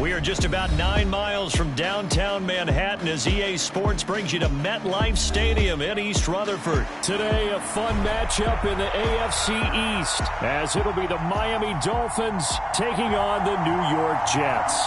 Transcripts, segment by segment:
We are just about 9 miles from downtown Manhattan as EA Sports brings you to MetLife Stadium in East Rutherford. Today, a fun matchup in the AFC East as it'll be the Miami Dolphins taking on the New York Jets.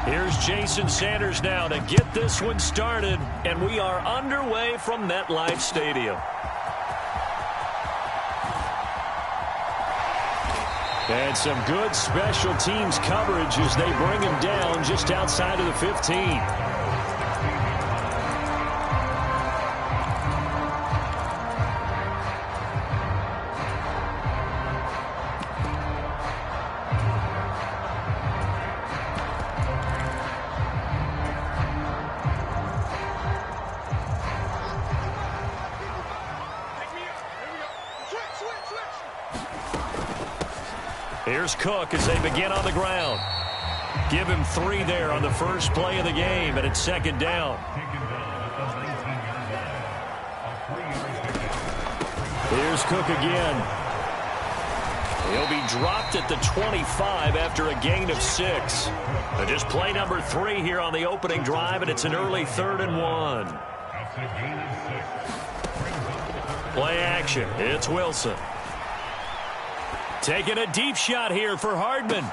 Here's Jason Sanders now to get this one started, and we are underway from MetLife Stadium. And some good special teams coverage as they bring him down just outside of the 15. Here's Cook as they begin on the ground. Give him 3 there on the first play of the game, and it's second down. Here's Cook again. He'll be dropped at the 25 after a gain of 6. Just play number 3 here on the opening drive, and it's an early 3rd and 1. Play action. It's Wilson. Taking a deep shot here for Hardman.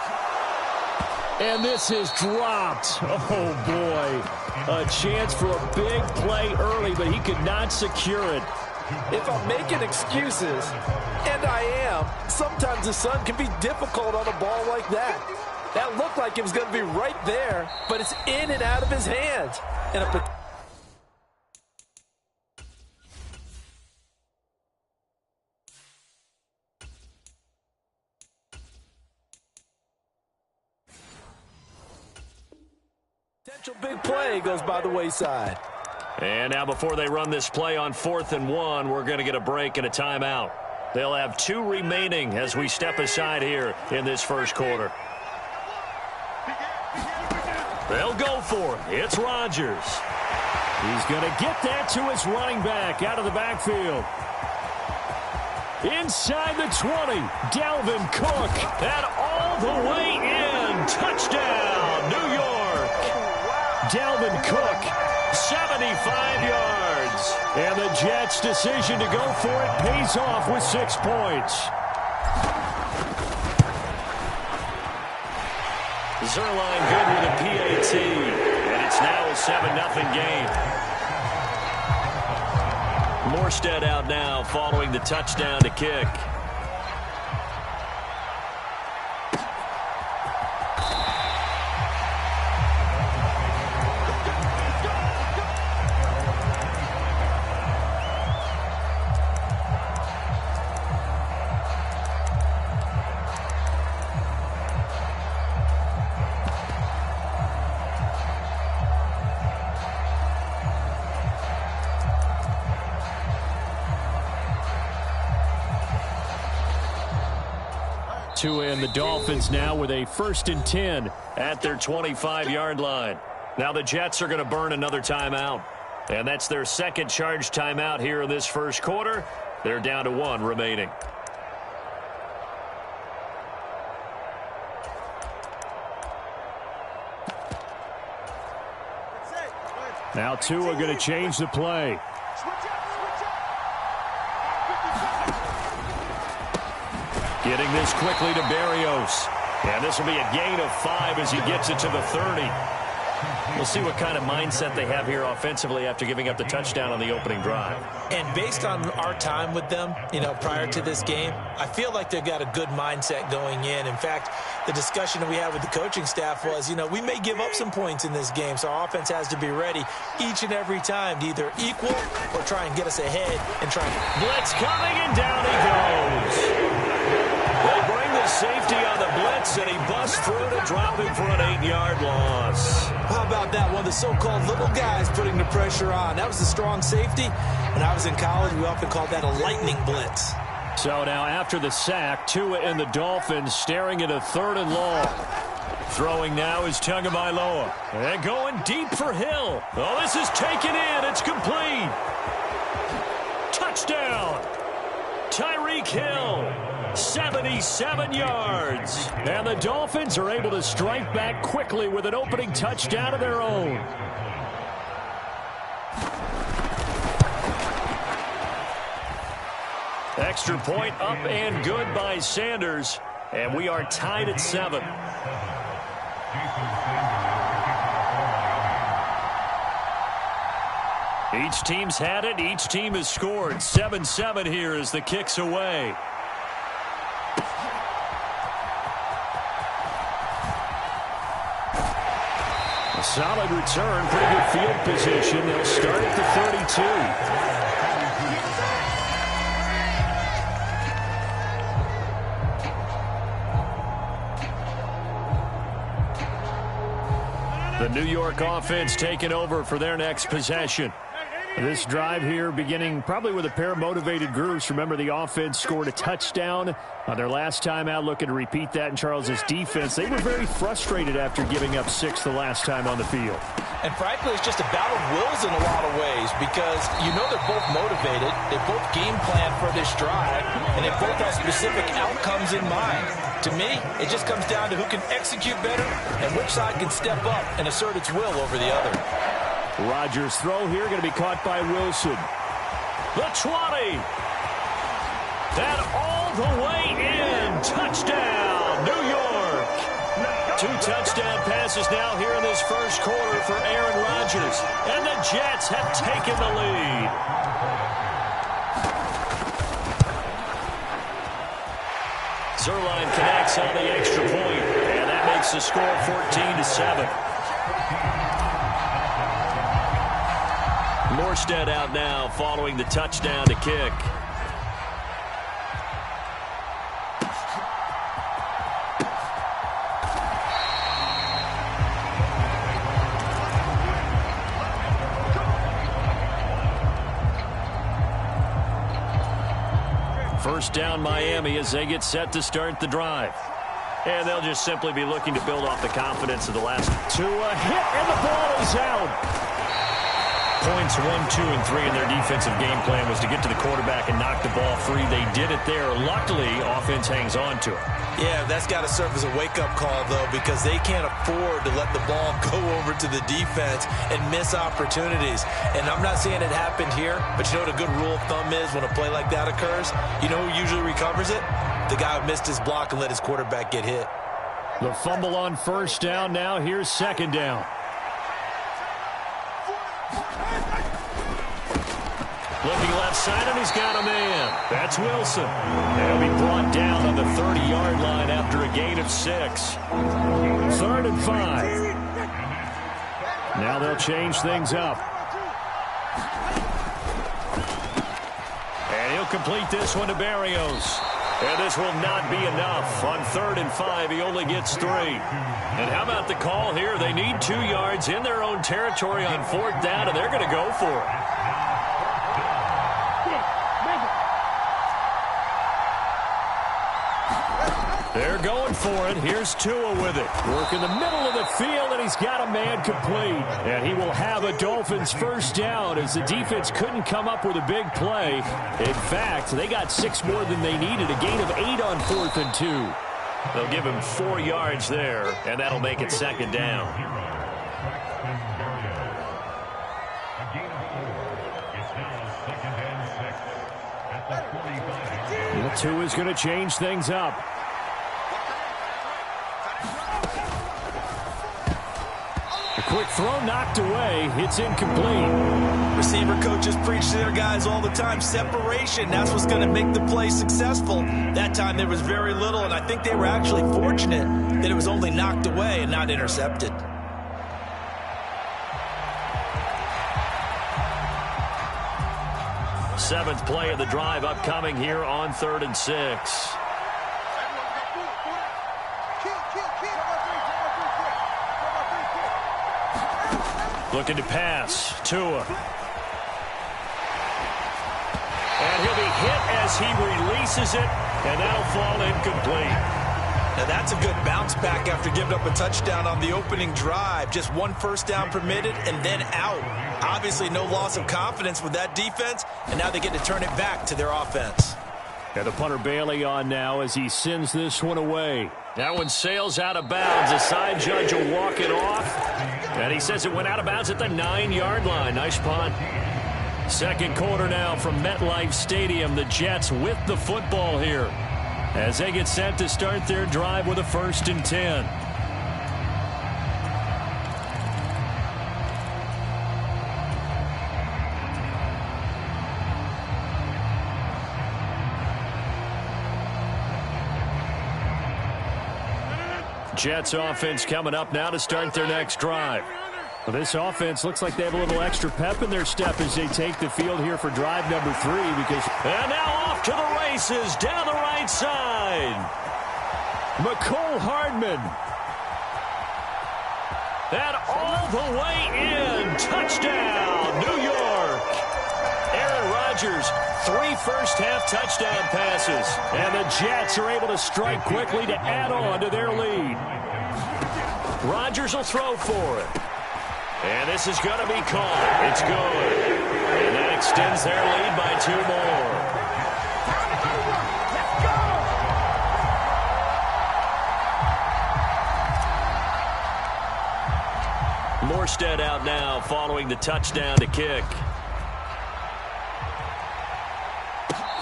And this is dropped. Oh, boy. A chance for a big play early, but he could not secure it. If I'm making excuses, and I am, sometimes the sun can be difficult on a ball like that. That looked like it was going to be right there, but it's in and out of his hands. And a potential big play goes by the wayside. And now before they run this play on 4th and 1, we're going to get a break and a timeout. They'll have 2 remaining as we step aside here in this first quarter. They'll go for it. It's Rodgers. He's going to get that to his running back out of the backfield. Inside the 20, Dalvin Cook. And all the way in. Touchdown, New York. Dalvin Cook, 75 yards. And the Jets' decision to go for it pays off with 6 points. Zuerlein good with a PAT. And it's now a 7-0 game. Morstead out now following the touchdown to kick. And the Dolphins now with a 1st and 10 at their 25-yard line. Now the Jets are going to burn another timeout. And that's their second charge timeout here in this first quarter. They're down to 1 remaining. Now 2 are going to change the play. Getting this quickly to Berrios. And this will be a gain of 5 as he gets it to the 30. We'll see what kind of mindset they have here offensively after giving up the touchdown on the opening drive. And based on our time with them, prior to this game, I feel like they've got a good mindset going in. In fact, the discussion that we had with the coaching staff was, we may give up some points in this game, so our offense has to be ready each and every time to either equal or try and get us ahead and try and... Blitz coming, and down he goes. They bring the safety on the blitz, and he busts through to drop him for an 8-yard loss. How about that? One of the so-called little guys putting the pressure on. That was a strong safety. When I was in college, we often called that a lightning blitz. So now after the sack, Tua and the Dolphins staring at a 3rd and long. Throwing now is Tagovailoa. And going deep for Hill. Oh, this is taken in. It's complete. Touchdown. Tyreek Hill. 77 yards. And the Dolphins are able to strike back quickly with an opening touchdown of their own. Extra point up and good by Sanders. And we are tied at 7. Each team's had it. Each team has scored. 7-7 here as the kick's away. A solid return. Pretty good field position. They'll start at the 32. The New York offense taking over for their next possession. This drive here beginning probably with a pair of motivated groups. Remember, the offense scored a touchdown on their last time out, looking to repeat that in Charles's defense. They were very frustrated after giving up 6 the last time on the field. And frankly, it's just a battle of wills in a lot of ways because you know they're both motivated. They both game plan for this drive, and they both have specific outcomes in mind. To me, it just comes down to who can execute better and which side can step up and assert its will over the other. Rodgers' throw here going to be caught by Wilson. The 20. That all the way in. Touchdown, New York. 2 touchdown passes now here in this first quarter for Aaron Rodgers. And the Jets have taken the lead. Zuerlein connects on the extra point, and that makes the score 14-7. Morstead out now following the touchdown to kick. First down Miami as they get set to start the drive. And they'll just simply be looking to build off the confidence of the last. To a hit, and the ball is out. Points 1, 2, and 3 in their defensive game plan was to get to the quarterback and knock the ball free. They did it there. Luckily, offense hangs on to it. Yeah, that's got to serve as a wake-up call, though, because they can't afford to let the ball go over to the defense and miss opportunities. And I'm not saying it happened here, but you know what a good rule of thumb is when a play like that occurs? You know who usually recovers it? The guy who missed his block and let his quarterback get hit. The fumble on first down now. Here's second down. Looking left side, and he's got a man. That's Wilson. They'll be brought down on the 30-yard line after a gain of 6. 3rd and 5. Now they'll change things up. And he'll complete this one to Berrios. And this will not be enough. On 3rd and 5, he only gets 3. And how about the call here? They need 2 yards in their own territory on 4th down, and they're going to go for it. They're going for it. Here's Tua with it. Work in the middle of the field, and he's got a man complete. And he will have a Dolphins first down as the defense couldn't come up with a big play. In fact, they got 6 more than they needed, a gain of 8 on 4th and 2. They'll give him 4 yards there, and that'll make it second down. Tua's going to change things up. A quick throw knocked away. It's incomplete. Receiver coaches preach to their guys all the time. Separation, that's what's going to make the play successful. That time there was very little, and I think they were actually fortunate that it was only knocked away and not intercepted. Seventh play of the drive upcoming here on 3rd and 6. Looking to pass. Tua. And he'll be hit as he releases it, and that'll fall incomplete. Now that's a good bounce back after giving up a touchdown on the opening drive. Just one first down permitted and then out. Obviously no loss of confidence with that defense, and now they get to turn it back to their offense. And the punter Bailey on now as he sends this one away. That one sails out of bounds. The side judge will walk it off. And he says it went out of bounds at the 9-yard line. Nice punt. Second quarter now from MetLife Stadium. The Jets with the football here as they get set to start their drive with a 1st and 10. Jets offense coming up now to start their next drive. Well, this offense looks like they have a little extra pep in their step as they take the field here for drive number 3. And now off to the races down the right side. Mecole Hardman. That all the way in. Touchdown, New York. Aaron Rodgers, 3 first-half touchdown passes. And the Jets are able to strike quickly to add on to their lead. Rodgers will throw for it. And this is going to be caught. It's good. And that extends their lead by 2 more. Morstead out now following the touchdown to kick.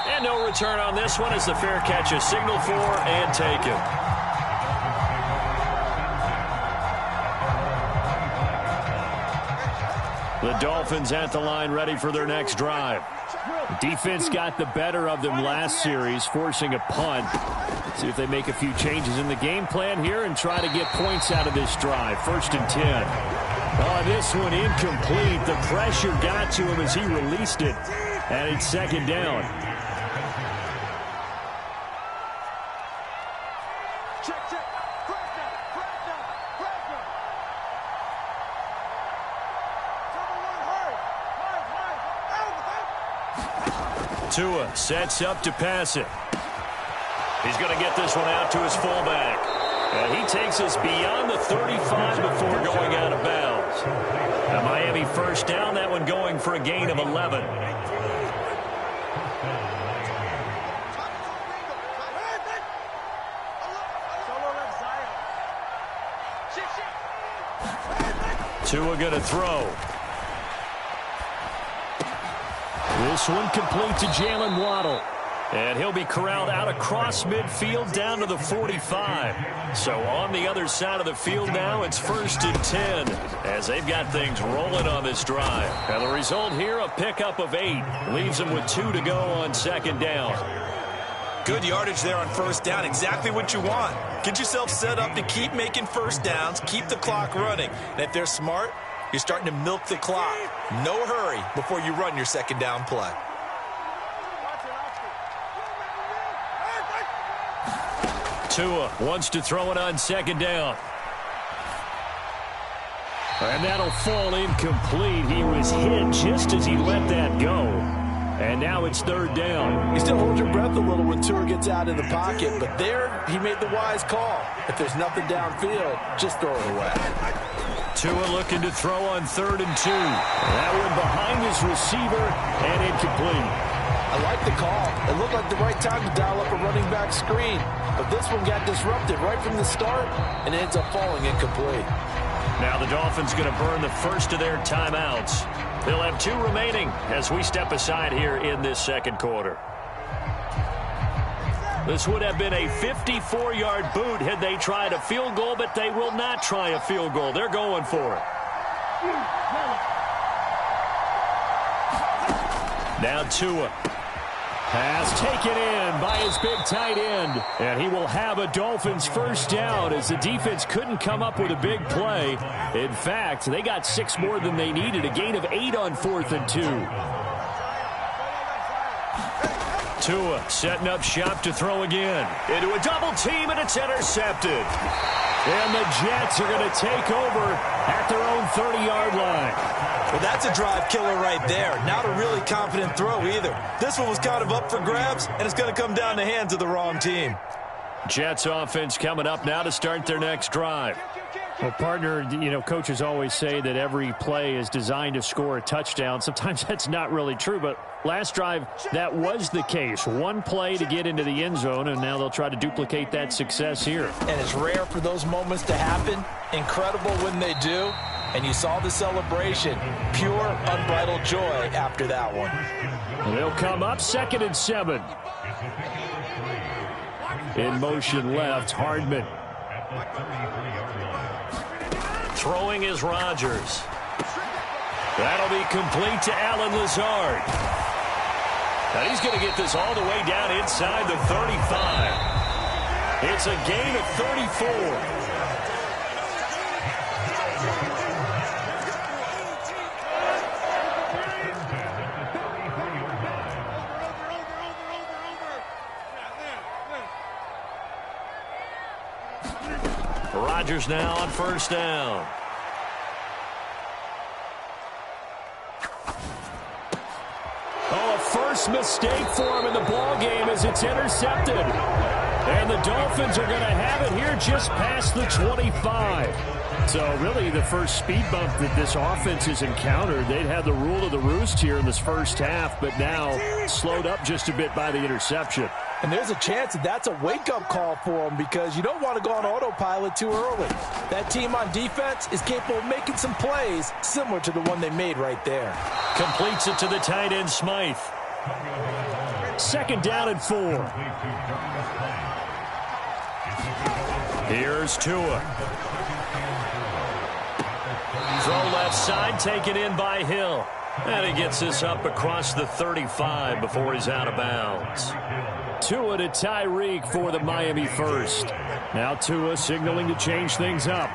And no return on this one as the fair catch is signaled for and taken. The Dolphins at the line ready for their next drive. Defense got the better of them last series, forcing a punt. See if they make a few changes in the game plan here and try to get points out of this drive. 1st and 10. Oh, this one incomplete. The pressure got to him as he released it. And it's 2nd down. Tua sets up to pass it. He's going to get this one out to his fullback. And he takes us beyond the 35 before going out of bounds. A Miami 1st down, that one going for a gain of 11. Tua going to throw. This one complete to Jalen Waddle. And he'll be corralled out across midfield down to the 45. So on the other side of the field now, it's 1st and 10 as they've got things rolling on this drive. And the result here, a pickup of 8. Leaves them with 2 to go on 2nd down. Good yardage there on 1st down. Exactly what you want. Get yourself set up to keep making 1st downs, keep the clock running. And if they're smart, you're starting to milk the clock. No hurry before you run your 2nd down play. Tua wants to throw it on 2nd down. And that'll fall incomplete. He was hit just as he let that go. And now it's 3rd down. You still hold your breath a little when Tua gets out of the pocket, but there he made the wise call. If there's nothing downfield, just throw it away. Tua looking to throw on 3rd and 2. That one behind his receiver and incomplete. I like the call. It looked like the right time to dial up a running back screen. But this one got disrupted right from the start and ends up falling incomplete. Now the Dolphins going to burn the first of their timeouts. They'll have 2 remaining as we step aside here in this 2nd quarter. This would have been a 54-yard boot had they tried a field goal, but they will not try a field goal. They're going for it. Now Tua. Pass taken in by his big tight end. And he will have a Dolphins 1st down as the defense couldn't come up with a big play. In fact, they got 6 more than they needed. A gain of 8 on 4th and 2. Tua setting up shop to throw again. Into a double team, and it's intercepted. And the Jets are going to take over at their own 30-yard line. Well, that's a drive killer right there. Not a really confident throw either. This one was kind of up for grabs, and it's going to come down the hands of the wrong team. Jets offense coming up now to start their next drive. Well, partner, coaches always say that every play is designed to score a touchdown. Sometimes that's not really true, but last drive, that was the case. One play to get into the end zone, and now they'll try to duplicate that success here. And it's rare for those moments to happen. Incredible when they do. And you saw the celebration. Pure, unbridled joy after that one. And they'll come up 2nd and 7. In motion left, Hardman. Throwing is Rodgers. That'll be complete to Allen Lazard. Now he's going to get this all the way down inside the 35. It's a gain of 34. Rodgers now on 1st down. Oh, a first mistake for him in the ball game as it's intercepted. And the Dolphins are going to have it here just past the 25. So really the first speed bump that this offense has encountered. They'd had the rule of the roost here in this first half, but now slowed up just a bit by the interception. And there's a chance that that's a wake-up call for them because you don't want to go on autopilot too early. That team on defense is capable of making some plays similar to the one they made right there. Completes it to the tight end, Smythe. 2nd down and 4. Here's Tua. Throw left side, taken in by Hill. And he gets this up across the 35 before he's out of bounds. Tua to Tyreek for the Miami first. Now Tua signaling to change things up.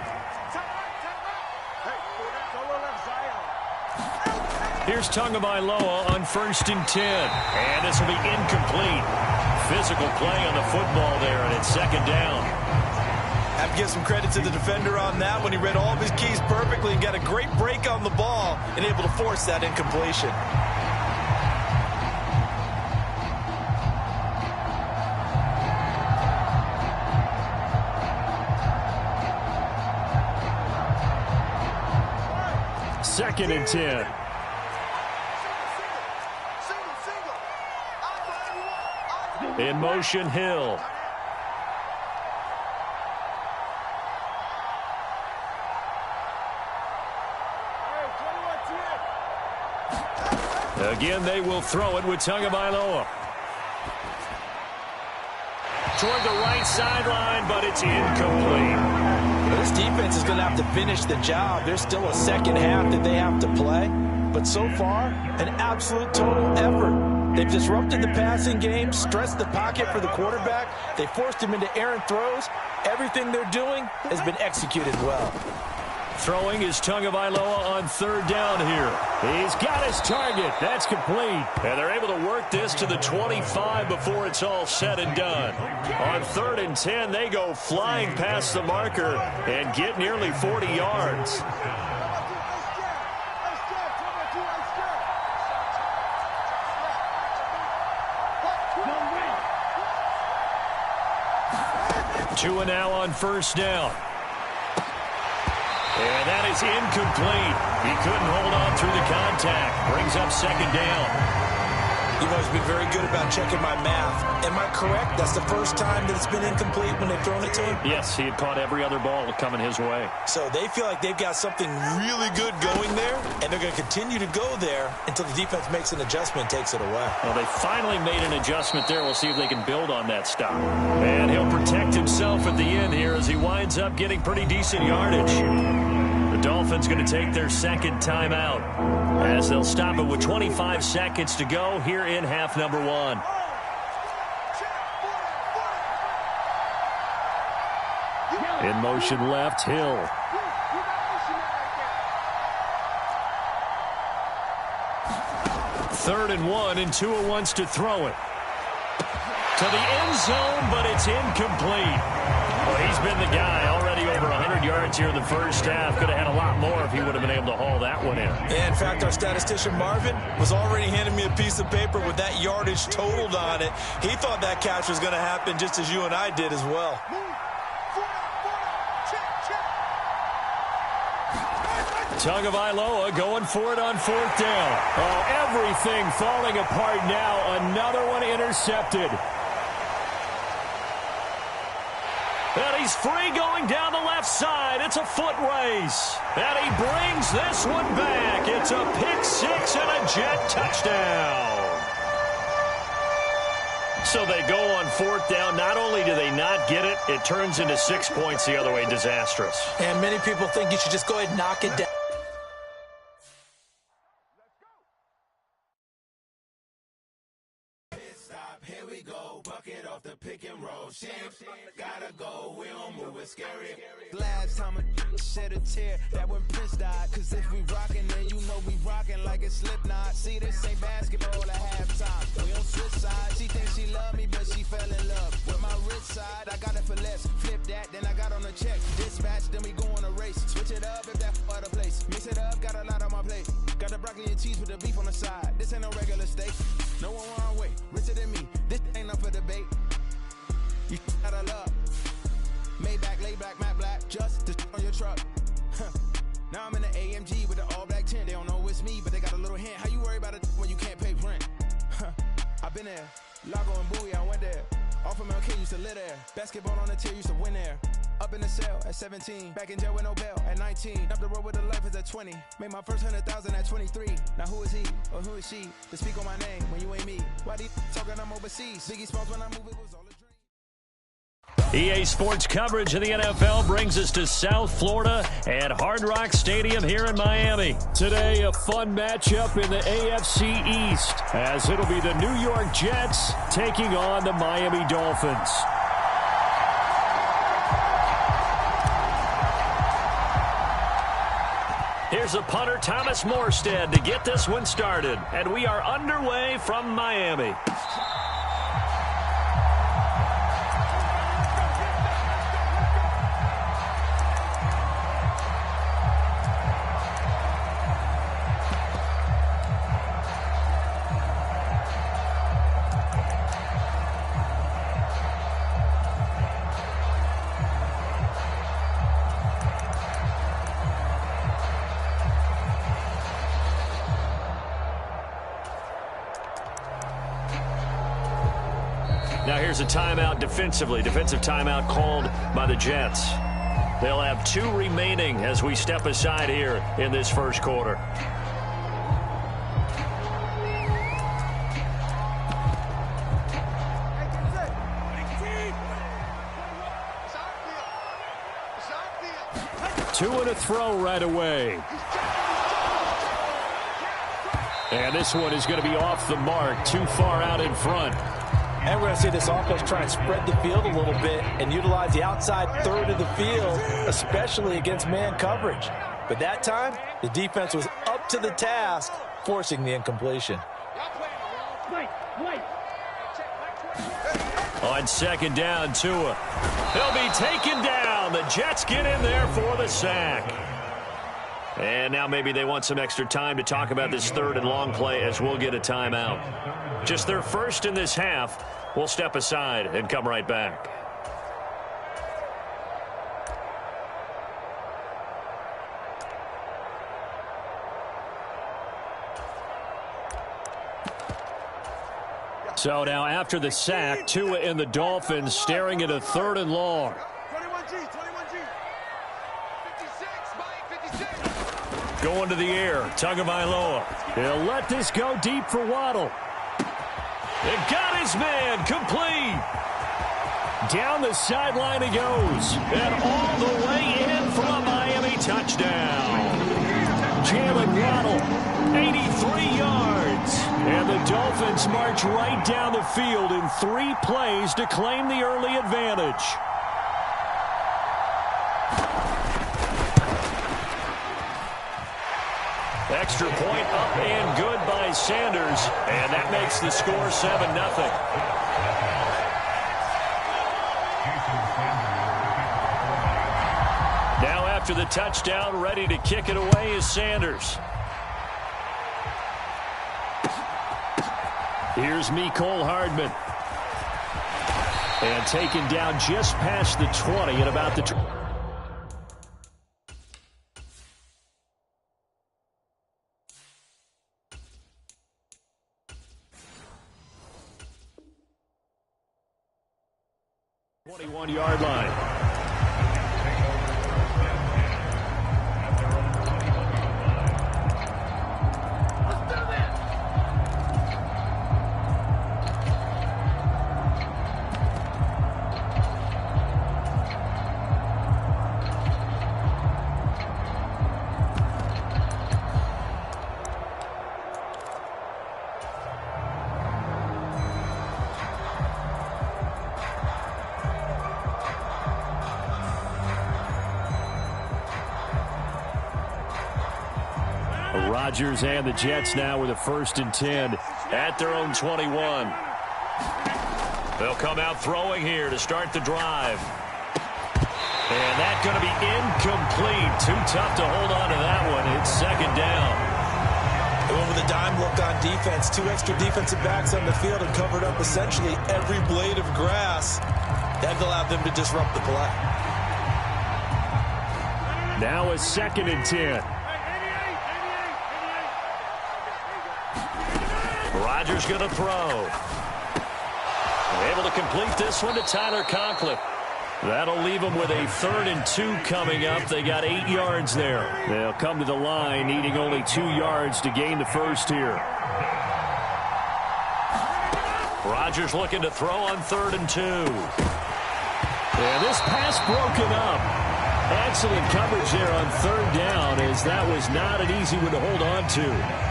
Here's Tagovailoa on 1st and 10. And this will be incomplete. Physical play on the football there, and it's 2nd down. Have to give some credit to the defender on that when he read all of his keys perfectly and got a great break on the ball and able to force that incompletion. Second and 10. In motion, Hill. Again, they will throw it with Tagovailoa. Toward the right sideline, but it's incomplete. This defense is going to have to finish the job. There's still a second half that they have to play. But so far, an absolute total effort. They've disrupted the passing game, stressed the pocket for the quarterback. They forced him into errant throws. Everything they're doing has been executed well. Throwing is Tagovailoa on 3rd down here. He's got his target. That's complete. And they're able to work this to the 25 before it's all said and done. On 3rd and 10, they go flying past the marker and get nearly 40 yards. Tua now on 1st down. And that is incomplete. He couldn't hold on through the contact. Brings up 2nd down. You've always been very good about checking my math. Am I correct? That's the first time that it's been incomplete when they've thrown it to him? Yes, he had caught every other ball coming his way. So they feel like they've got something really good going there, and they're going to continue to go there until the defense makes an adjustment and takes it away. Well, they finally made an adjustment there. We'll see if they can build on that stop. And he'll protect himself at the end here as he winds up getting pretty decent yardage. The Dolphins going to take their 2nd timeout as they'll stop it with 25 seconds to go here in half number 1. In motion left, Hill. Third and 1, and Tua wants to throw it to the end zone, but it's incomplete. Well, he's been the guy already over 100 yards here in the first half. Could have had a lot more if he would have been able to haul that one in. Yeah, in fact, our statistician Marvin was already handing me a piece of paper with that yardage totaled on it. He thought that catch was going to happen just as you and I did as well. Tagovailoa going for it on 4th down. Oh, everything falling apart now. Another one intercepted. And he's free going down the left side. It's a foot race. And he brings this one back. It's a pick six and a Jet touchdown. So they go on 4th down. Not only do they not get it, it turns into 6 points the other way. Disastrous. And many people think you should just go ahead and knock it down. Here we go, bucket off the pick and roll. Champs, gotta go, we don't move it scary. Last time a shed a tear, that when Prince died. Cause if we rockin', then you know we rockin' like a Slipknot. See, this ain't basketball at halftime. We don't switch sides. She thinks she love me, but she fell in love with my rich side. I got it for less. Flip that, then I got on a check. Dispatch, then we go on a race. Switch it up if that other place. Mix it up, got a lot on my plate. Got the broccoli and cheese with the beef on the side. This ain't no regular steak. No one wrong way, richer than me. This ain't up for debate. You out of love. Maybach, laid back, matte black, just to on your truck. Now I'm in the AMG with the all black tint. They don't know it's me, but they got a little hint. How you worry about it when you can't pay rent? I've been there. Lago and Bowie, I went there. Off of MLK, used to live there. Basketball on the tier, used to win there. Up in the cell at 17. Back in jail with no bail at 19. Up the road with the life is at 20. Made my first 100,000 at 23. Now who is he or who is she to speak on my name when you ain't me? Why do you talking I'm overseas? Biggie Smalls when I move, it was all a dream. EA Sports coverage of the NFL brings us to South Florida at Hard Rock Stadium here in Miami. Today, a fun matchup in the AFC East, as it'll be the New York Jets taking on the Miami Dolphins. Here's a punter, Thomas Morstead, to get this one started. And we are underway from Miami. Now here's a timeout defensively. Defensive timeout called by the Jets. They'll have 2 remaining as we step aside here in this first quarter. Two and a throw right away. And this one is going to be off the mark, too far out in front. And we're going to see this offense try and spread the field a little bit and utilize the outside third of the field, especially against man coverage. But that time, the defense was up to the task, forcing the incompletion. On second down, Tua. He'll be taken down. The Jets get in there for the sack. And now maybe they want some extra time to talk about this third and long play as we'll get a timeout. Just their first in this half. We'll step aside and come right back. So now after the sack, Tua and the Dolphins staring at a third and long. 21G. 56. Going to the air, Tagovailoa. He'll let this go deep for Waddle. It got his man, complete. Down the sideline he goes. And all the way in for a Miami touchdown. Jalen Waddle, 83 yards. And the Dolphins march right down the field in 3 plays to claim the early advantage. Extra point up and good by Sanders. And that makes the score 7-0. after the touchdown. Ready to kick it away is Sanders. Here's Mecole Hardman. And taken down just past the 20 at about the 21-yard line. Rodgers and the Jets now with a 1st and 10 at their own 21. They'll come out throwing here to start the drive. And that's going to be incomplete. Too tough to hold on to that one. It's 2nd down. They went with a dime look on defense. 2 extra defensive backs on the field and covered up essentially every blade of grass. That allowed them to disrupt the play. Now a 2nd and 10. Rodgers going to throw. Able to complete this one to Tyler Conklin. That'll leave them with a 3rd and 2 coming up. They got 8 yards there. They'll come to the line needing only 2 yards to gain the first here. Rodgers looking to throw on 3rd and 2. And this pass broken up. Excellent coverage there on 3rd down, as that was not an easy one to hold on to.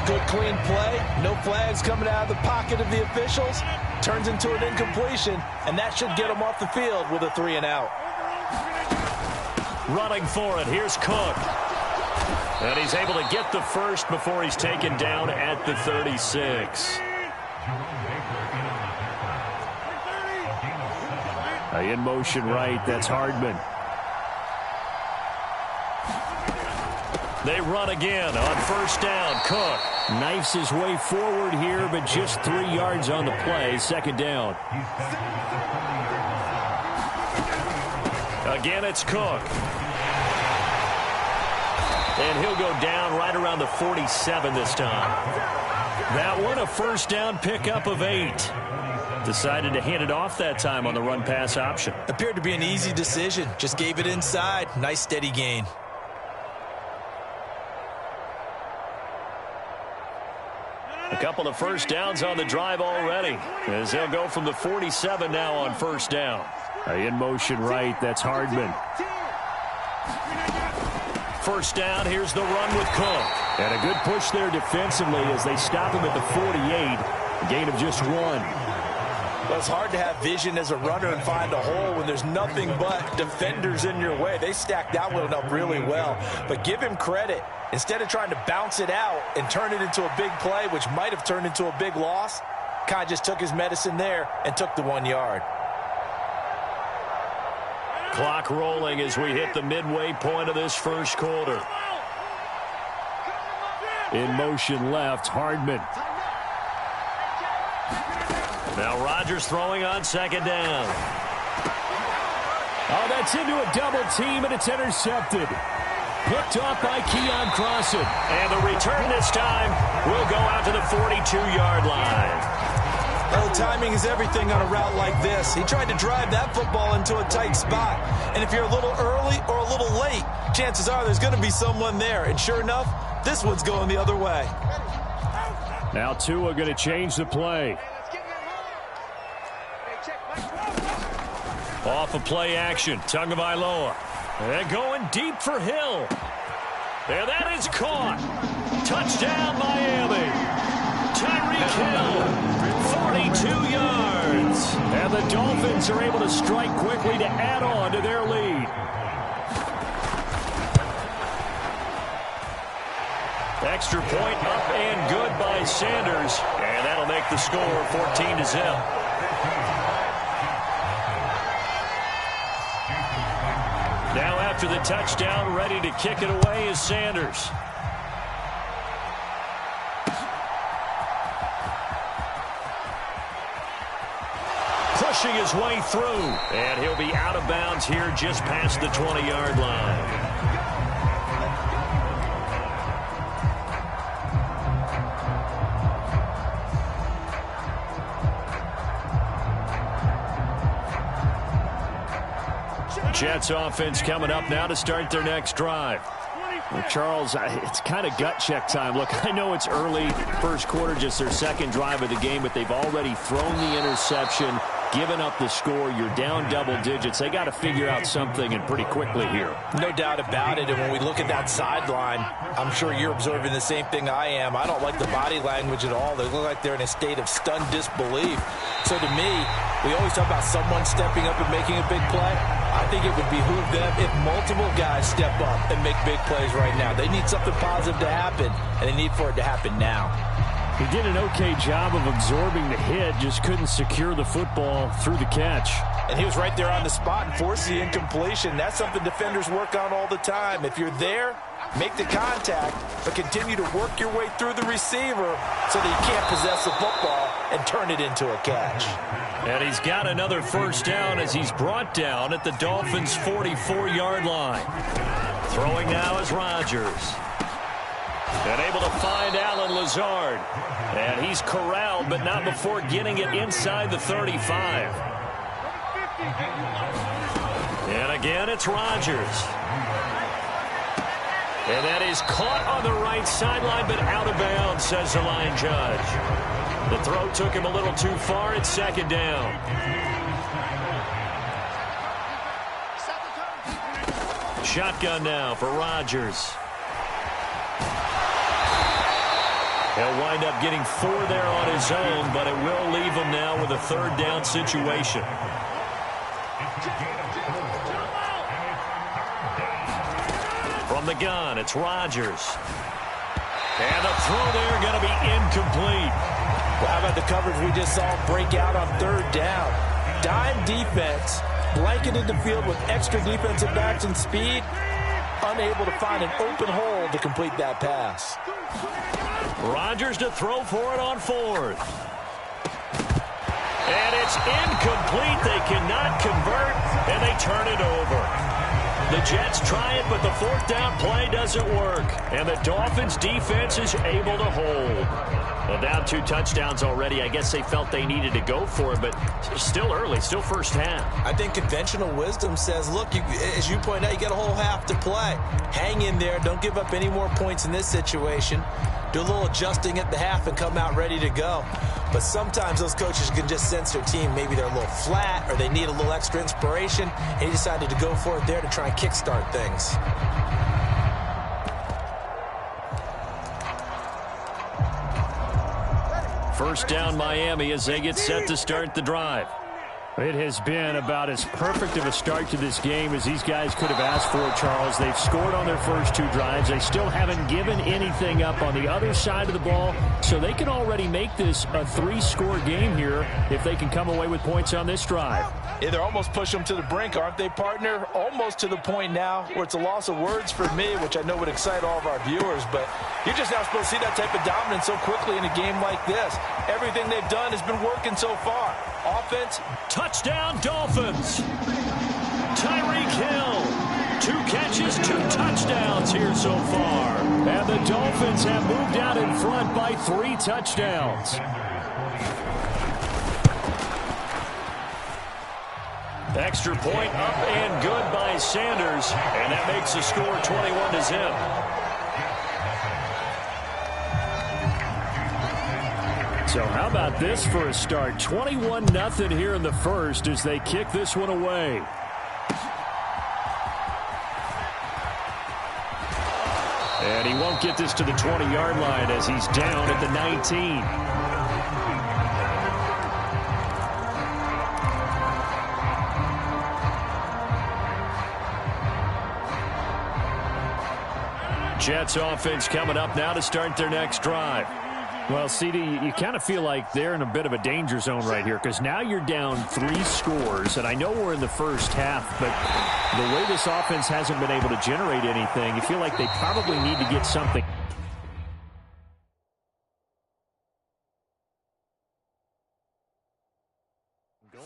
Good, clean play. No flags coming out of the pocket of the officials. Turns into an incompletion, and that should get them off the field with a 3 and out. Running for it. Here's Cook. And he's able to get the first before he's taken down at the 36. In motion right, that's Hardman. They run again on 1st down. Cook knifes his way forward here, but just 3 yards on the play. 2nd down. Again, it's Cook. And he'll go down right around the 47 this time. That one, a 1st down pickup of 8. Decided to hand it off that time on the run-pass option. Appeared to be an easy decision. Just gave it inside. Nice steady gain. A couple of 1st downs on the drive already, as they'll go from the 47 now on 1st down. In motion right, that's Hardman. 1st down, here's the run with Cook. And a good push there defensively as they stop him at the 48. A gain of just 1. Well, it's hard to have vision as a runner and find a hole when there's nothing but defenders in your way. They stacked that one up really well. But give him credit. Instead of trying to bounce it out and turn it into a big play, which might have turned into a big loss, kind of just took his medicine there and took the 1 yard. Clock rolling as we hit the midway point of this 1st quarter. In motion left, Hardman. Now Rodgers throwing on 2nd down. Oh, that's into a double team, and it's intercepted. Picked off by Keon Crossan. And the return this time will go out to the 42-yard line. Well, timing is everything on a route like this. He tried to drive that football into a tight spot. And if you're a little early or a little late, chances are there's going to be someone there. And sure enough, this one's going the other way. Now Tua going to change the play. Off of play action, Tagovailoa. And going deep for Hill. And that is caught. Touchdown, Miami. Tyreek Hill, 42 yards. And the Dolphins are able to strike quickly to add on to their lead. Extra point up and good by Sanders. And that'll make the score 14-0. Now after the touchdown. Ready to kick it away is Sanders. Pushing his way through. And he'll be out of bounds here just past the 20-yard line. Jets offense coming up now to start their next drive. Well, Charles, it's kind of gut check time. Look, I know it's early, first quarter, just their second drive of the game, but they've already thrown the interception, given up the score. You're down double digits. They got to figure out something, and pretty quickly here. No doubt about it. And when we look at that sideline, I'm sure you're observing the same thing I am. I don't like the body language at all. They look like they're in a state of stunned disbelief. So to me, we always talk about someone stepping up and making a big play. I think it would behoove them if multiple guys step up and make big plays right now. They need something positive to happen, and they need for it to happen now. He did an okay job of absorbing the hit, just couldn't secure the football through the catch. And he was right there on the spot and forced the incompletion. That's something defenders work on all the time. If you're there, make the contact, but continue to work your way through the receiver so that you can't possess the football and turn it into a catch. And he's got another first down as he's brought down at the Dolphins' 44-yard line. Throwing now is Rodgers. And able to find Allen Lazard. And he's corralled, but not before getting it inside the 35. And again, it's Rodgers. And that is caught on the right sideline, but out of bounds, says the line judge. The throw took him a little too far. It's second down. Shotgun now for Rodgers. He'll wind up getting 4 there on his own, but it will leave him now with a third down situation. From the gun, it's Rodgers. And the throw there going to be incomplete. Well, how about the coverage we just saw break out on third down? Dime defense, blanketed the field with extra defensive backs and speed, unable to find an open hole to complete that pass. Rodgers to throw for it on fourth. And it's incomplete. They cannot convert, and they turn it over. The Jets try it, but the fourth down play doesn't work. And the Dolphins defense is able to hold. Well, down 2 touchdowns already. I guess they felt they needed to go for it, but still early, still first half. I think conventional wisdom says, look, as you point out, you got a whole half to play. Hang in there. Don't give up any more points in this situation. Do a little adjusting at the half and come out ready to go. But sometimes those coaches can just sense their team. Maybe they're a little flat or they need a little extra inspiration. And he decided to go for it there to try and kickstart things. First down Miami as they get set to start the drive. It has been about as perfect of a start to this game as these guys could have asked for, Charles. They've scored on their first 2 drives. They still haven't given anything up on the other side of the ball, so they can already make this a 3-score game here if they can come away with points on this drive. Yeah, they're almost pushing them to the brink, aren't they, partner? Almost to the point now where it's a loss of words for me, which I know would excite all of our viewers, but you're just not supposed to see that type of dominance so quickly in a game like this. Everything they've done has been working so far. Offense, touchdown Dolphins. Tyreek Hill, 2 catches, 2 touchdowns here so far. And the Dolphins have moved out in front by 3 touchdowns. Extra point up and good by Sanders. And that makes the score 21-0. So how about this for a start? 21-0 here in the first as they kick this one away. And he won't get this to the 20-yard line as he's down at the 19. Jets offense coming up now to start their next drive. Well, CD, you kind of feel like they're in a bit of a danger zone right here because now you're down 3 scores, and I know we're in the first half, but the way this offense hasn't been able to generate anything, you feel like they probably need to get something.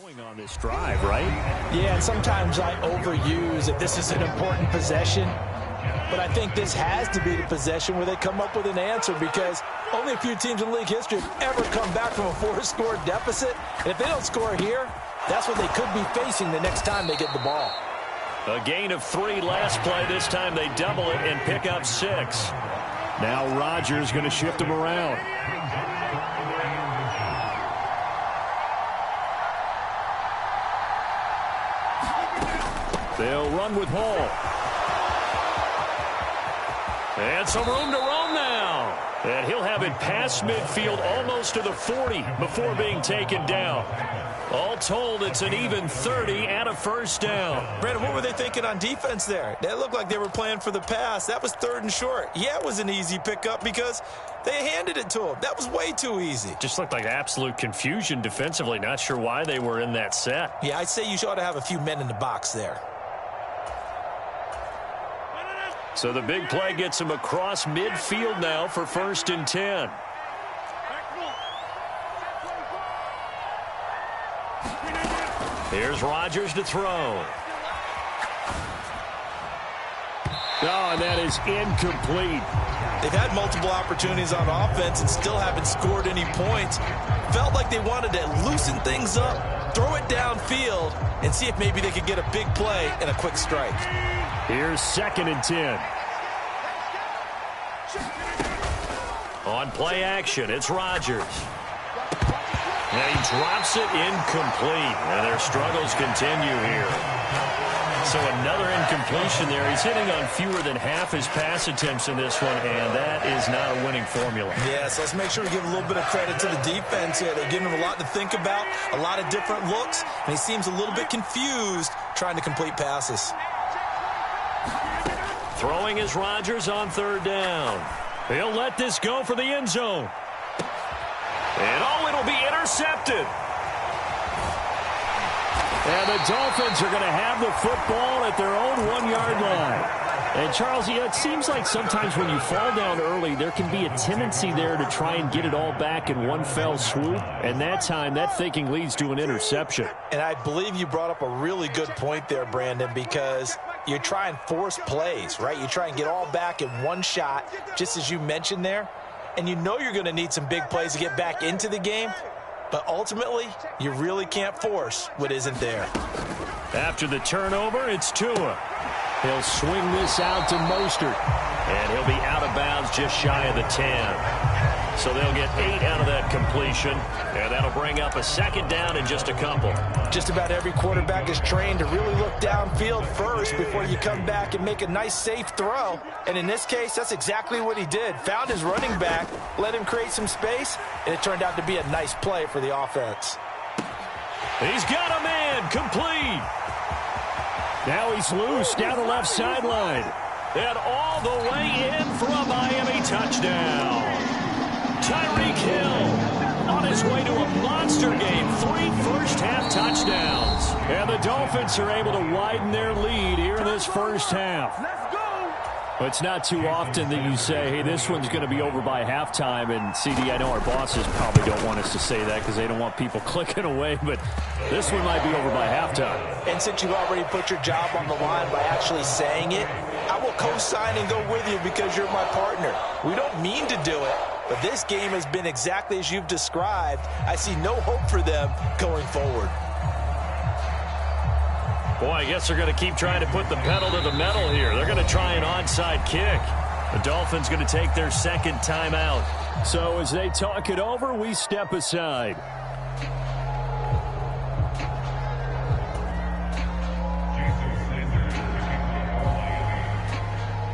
Going on this drive, right? Yeah, and sometimes I overuse that this is an important possession. But I think this has to be the possession where they come up with an answer because only a few teams in league history have ever come back from a 4-score deficit. And if they don't score here, that's what they could be facing the next time they get the ball. A gain of 3 last play. This time they double it and pick up 6. Now Rodgers going to shift him around. They'll run with Hall. And some room to roam now. And he'll have it past midfield almost to the 40 before being taken down. All told, it's an even 30 and a first down. Brandon, what were they thinking on defense there? They looked like they were playing for the pass. That was 3rd and short. Yeah, it was an easy pickup because they handed it to him. That was way too easy. Just looked like absolute confusion defensively. Not sure why they were in that set. Yeah, I'd say you ought to have a few men in the box there. So the big play gets him across midfield now for 1st and 10. Here's Rodgers to throw. Oh, and that is incomplete. They've had multiple opportunities on offense and still haven't scored any points. Felt like they wanted to loosen things up, throw it downfield, and see if maybe they could get a big play and a quick strike. Here's 2nd and 10. On play action, it's Rodgers. And he drops it incomplete. And their struggles continue here. So another incompletion there. He's hitting on fewer than half his pass attempts in this one, and that is not a winning formula. Yeah, so let's make sure we give a little bit of credit to the defense here. They're giving him a lot to think about, a lot of different looks, and he seems a little bit confused trying to complete passes. Throwing is Rodgers on 3rd down. He'll let this go for the end zone. And it'll be intercepted. And the Dolphins are going to have the football at their own 1-yard line. And, Charles, it seems like sometimes when you fall down early, there can be a tendency there to try and get it all back in one fell swoop. And that time, that thinking leads to an interception. And I believe you brought up a really good point there, Brandon, because you try and force plays, right? You try and get all back in one shot, just as you mentioned there. And you know you're going to need some big plays to get back into the game. But ultimately, you really can't force what isn't there. After the turnover, it's Tua. He'll swing this out to Mostert. And he'll be out of bounds just shy of the 10. So they'll get 8 out of that completion. And that'll bring up a 2nd down in just a couple. Just about every quarterback is trained to really look downfield first before you come back and make a nice, safe throw. And in this case, that's exactly what he did. Found his running back, let him create some space, and it turned out to be a nice play for the offense. He's got a man, complete. Now he's loose down the left sideline. And all the way in for a Miami touchdown. Tyreek Hill on his way to a monster game. 3 first-half touchdowns. And the Dolphins are able to widen their lead here in this first half. But it's not too often that you say, hey, this one's going to be over by halftime. And, CD, I know our bosses probably don't want us to say that because they don't want people clicking away. But this one might be over by halftime. And since you've already put your job on the line by actually saying it, I will co-sign and go with you because you're my partner. We don't mean to do it, but this game has been exactly as you've described. I see no hope for them going forward. Boy, I guess they're going to keep trying to put the pedal to the metal here. They're going to try an onside kick. The Dolphins going to take their 2nd timeout. So as they talk it over, we step aside.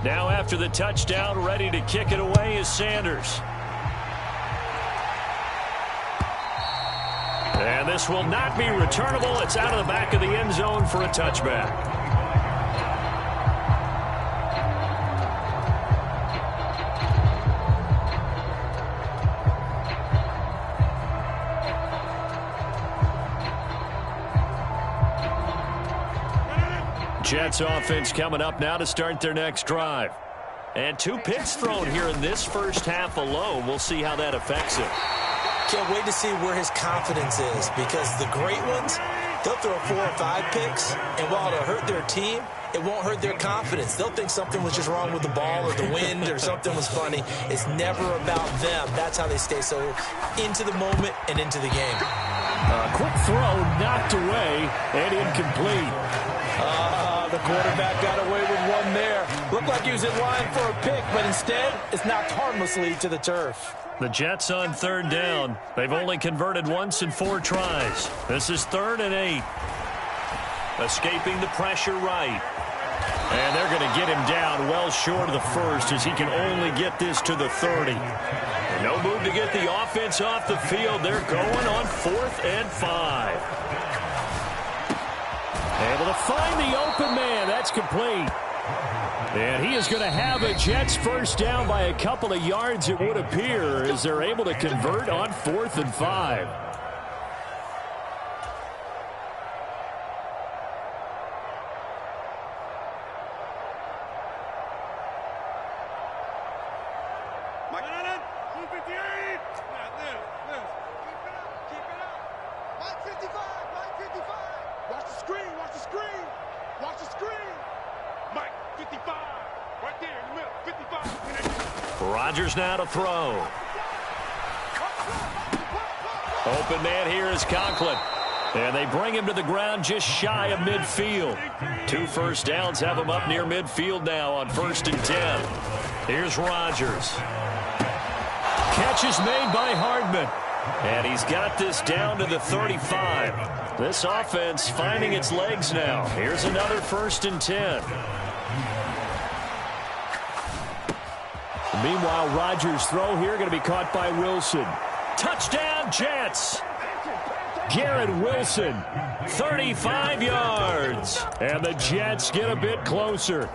Now after the touchdown, ready to kick it away is Sanders. And this will not be returnable. It's out of the back of the end zone for a touchback. Jets offense coming up now to start their next drive. And 2 picks thrown here in this first half alone. We'll see how that affects him. Can't wait to see where his confidence is, because the great ones, they'll throw 4 or 5 picks, and while it'll hurt their team, it won't hurt their confidence. They'll think something was just wrong with the ball or the wind or something was funny. It's never about them. That's how they stay so into the moment and into the game. Quick throw knocked away and incomplete. The quarterback got away with one there. Looked like he was in line for a pick, but instead it's knocked harmlessly to the turf. The Jets on 3rd down. They've only converted once in 4 tries. This is 3rd and 8. Escaping the pressure right. And they're going to get him down well short of the first, as he can only get this to the 30. And no move to get the offense off the field. They're going on 4th and 5. Able to find the open man. That's complete. And he is going to have a Jets first down by a couple of yards, it would appear, as they're able to convert on 4th and 5. Rodgers now to throw. Open man here is Conklin. And they bring him to the ground just shy of midfield. 2 first downs have him up near midfield now on 1st and 10. Here's Rodgers. Catch is made by Hardman. And he's got this down to the 35. This offense finding its legs now. Here's another 1st and 10. Meanwhile, Rodgers' throw here going to be caught by Wilson. Touchdown, Jets! Garrett Wilson, 35 yards. And the Jets get a bit closer.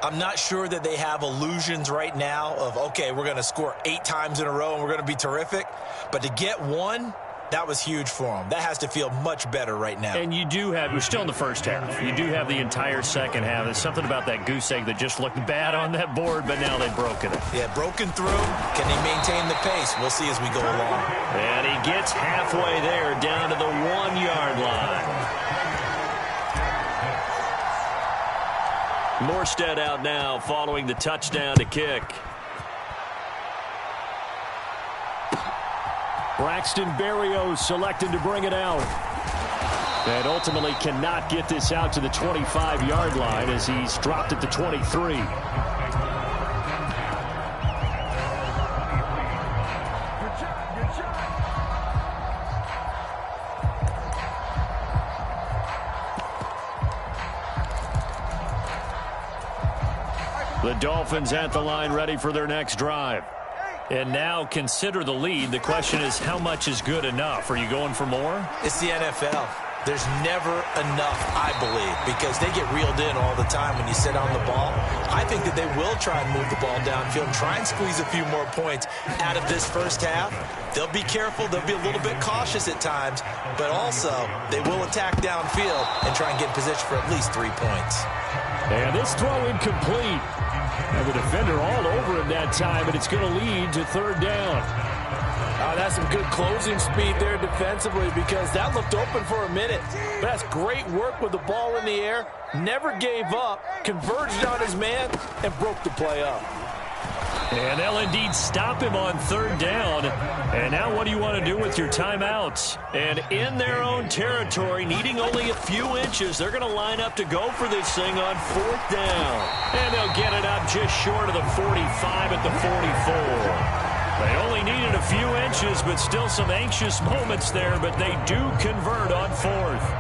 I'm not sure that they have illusions right now of, okay, we're going to score 8 times in a row and we're going to be terrific. But to get 1, that was huge for them. That has to feel much better right now. And you do have, we're still in the first half. You do have the entire second half. There's something about that goose egg that just looked bad on that board, but now they've broken it. Yeah, broken through. Can he maintain the pace? We'll see as we go along. And he gets halfway there, down to the 1-yard line. Morstead out now following the touchdown to kick. Braxton Berrios selected to bring it out. And ultimately cannot get this out to the 25-yard line as he's dropped at the 23. The Dolphins at the line ready for their next drive. And now consider the lead. The question is, how much is good enough? Are you going for more? It's the NFL. There's never enough, I believe, because they get reeled in all the time when you sit on the ball. I think that they will try and move the ball downfield, try and squeeze a few more points out of this first half. They'll be careful. They'll be a little bit cautious at times, but also they will attack downfield and try and get in position for at least 3 points. And this throw incomplete. And the defender all over him that time, and it's going to lead to 3rd down. That's some good closing speed there defensively, because that looked open for a minute. But that's great work with the ball in the air. Never gave up, converged on his man, and broke the play up. And they'll indeed stop him on 3rd down. And now what do you want to do with your timeouts? And in their own territory, needing only a few inches, they're going to line up to go for this thing on 4th down. And they'll get it up just short of the 45 at the 44. They only needed a few inches, but still some anxious moments there, but they do convert on 4th.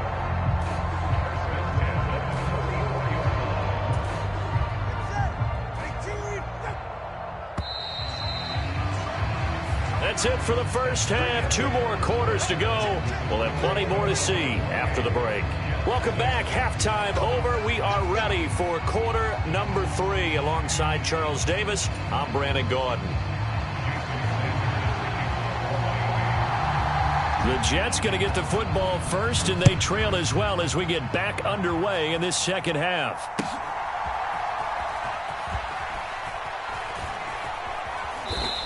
That's it for the first half. 2 more quarters to go. We'll have plenty more to see after the break. Welcome back. Halftime over. We are ready for quarter number 3. Alongside Charles Davis, I'm Brandon Gaudin. The Jets going to get the football first, and they trail as well as we get back underway in this second half.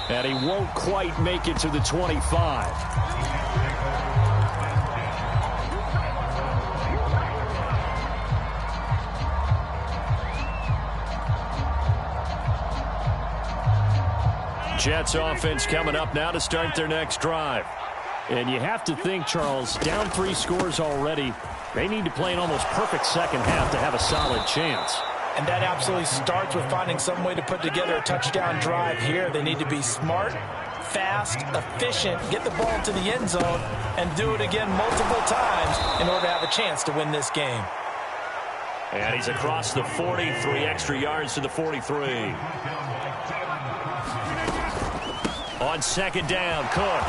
And he won't quite make it to the 25. Jets offense coming up now to start their next drive. And you have to think, Charles, down 3 scores already. They need to play an almost perfect second half to have a solid chance. And that absolutely starts with finding some way to put together a touchdown drive here. They need to be smart, fast, efficient, get the ball into the end zone, and do it again multiple times in order to have a chance to win this game. And he's across the 40, 3 extra yards to the 43. On second down, Cook.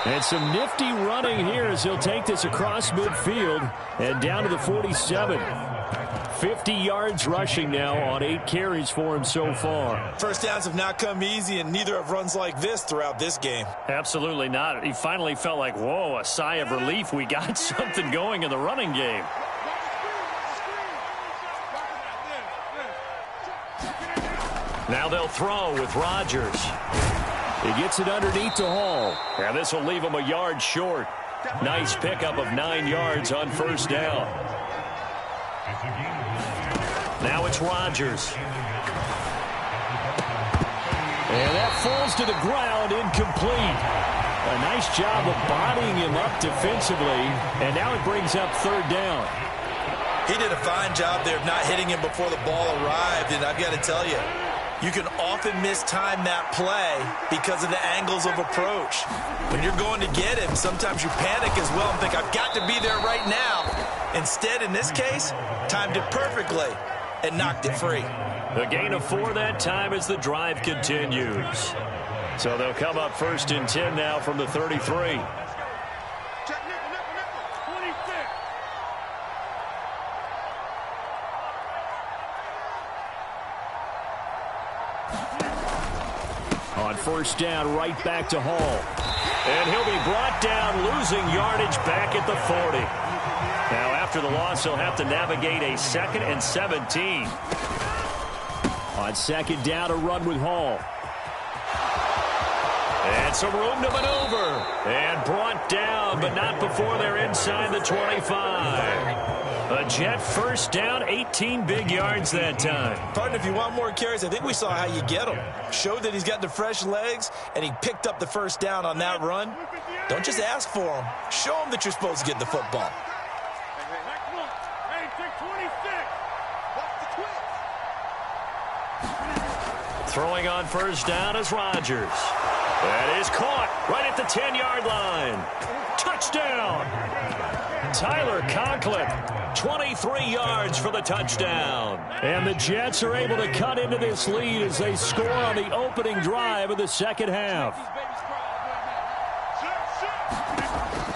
And some nifty running here as he'll take this across midfield and down to the 47. 50 yards rushing now on 8 carries for him so far. First downs have not come easy, and neither have runs like this throughout this game. Absolutely not. He finally felt like, whoa, a sigh of relief. We got something going in the running game. Now they'll throw with Rodgers. He gets it underneath to Hall. And this will leave him a yard short. Nice pickup of 9 yards on first down. Now it's Rodgers. And that falls to the ground, incomplete. A nice job of bodying him up defensively. And now it brings up third down. He did a fine job there of not hitting him before the ball arrived, and I've got to tell you, you can often mistime that play because of the angles of approach. When you're going to get him, sometimes you panic as well and think, I've got to be there right now. Instead, in this case, timed it perfectly and knocked it free. A gain of 4 that time as the drive continues. So they'll come up first and 10 now from the 33. On first down, right back to Hall. And he'll be brought down, losing yardage back at the 40. Now, after the loss, he'll have to navigate a 2nd and 17. On second down, a run with Hall. And some room to maneuver. And brought down, but not before they're inside the 25. A Jet first down, 18 big yards that time. Partner, if you want more carries, I think we saw how you get him. Showed that he's got the fresh legs, and he picked up the first down on that run. Don't just ask for him. Show him that you're supposed to get the football. Throwing on first down is Rodgers. That is caught right at the 10-yard line. Touchdown! Tyler Conklin, 23 yards for the touchdown. And the Jets are able to cut into this lead as they score on the opening drive of the second half.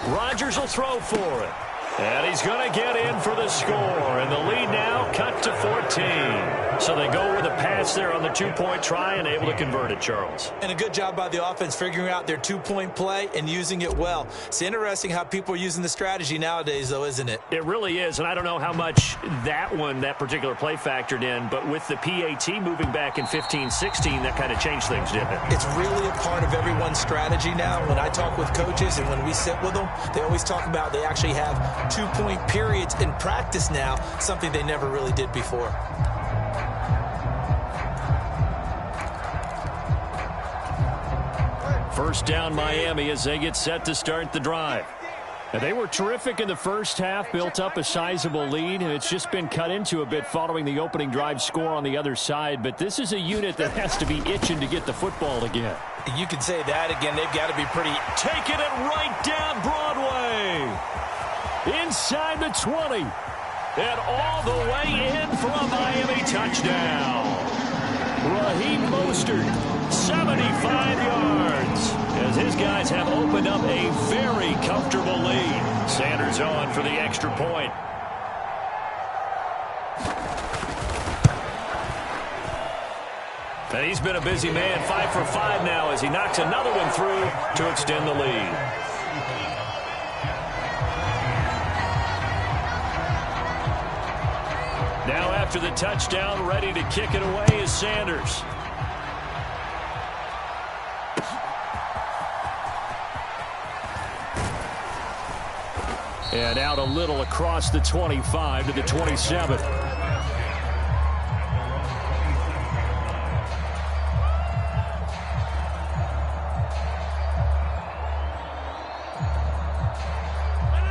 Rodgers will throw for it. And he's going to get in for the score. And the lead now cut to 14. So they go with a pass there on the 2-point try and able to convert it, Charles. And a good job by the offense figuring out their 2-point play and using it well. It's interesting how people are using the strategy nowadays, though, isn't it? It really is. And I don't know how much that particular play factored in. But with the PAT moving back in 15-16, that kind of changed things, didn't it? It's really a part of everyone's strategy now. When I talk with coaches and when we sit with them, they always talk about they actually have 2-point periods in practice now, something they never really did before. First down Miami as they get set to start the drive. Now, they were terrific in the first half, built up a sizable lead, and it's just been cut into a bit following the opening drive score on the other side. But this is a unit that has to be itching to get the football again. You can say that again. They've got to be pretty. Taking it right down Broadway. Inside the 20. And all the way in for a Miami touchdown. Raheem Mostert, 75 yards. As his guys have opened up a very comfortable lead. Sanders on for the extra point. And he's been a busy man, 5 for 5 now as he knocks another one through to extend the lead. after the touchdown. Ready to kick it away is Sanders. And out a little across the 25 to the 27.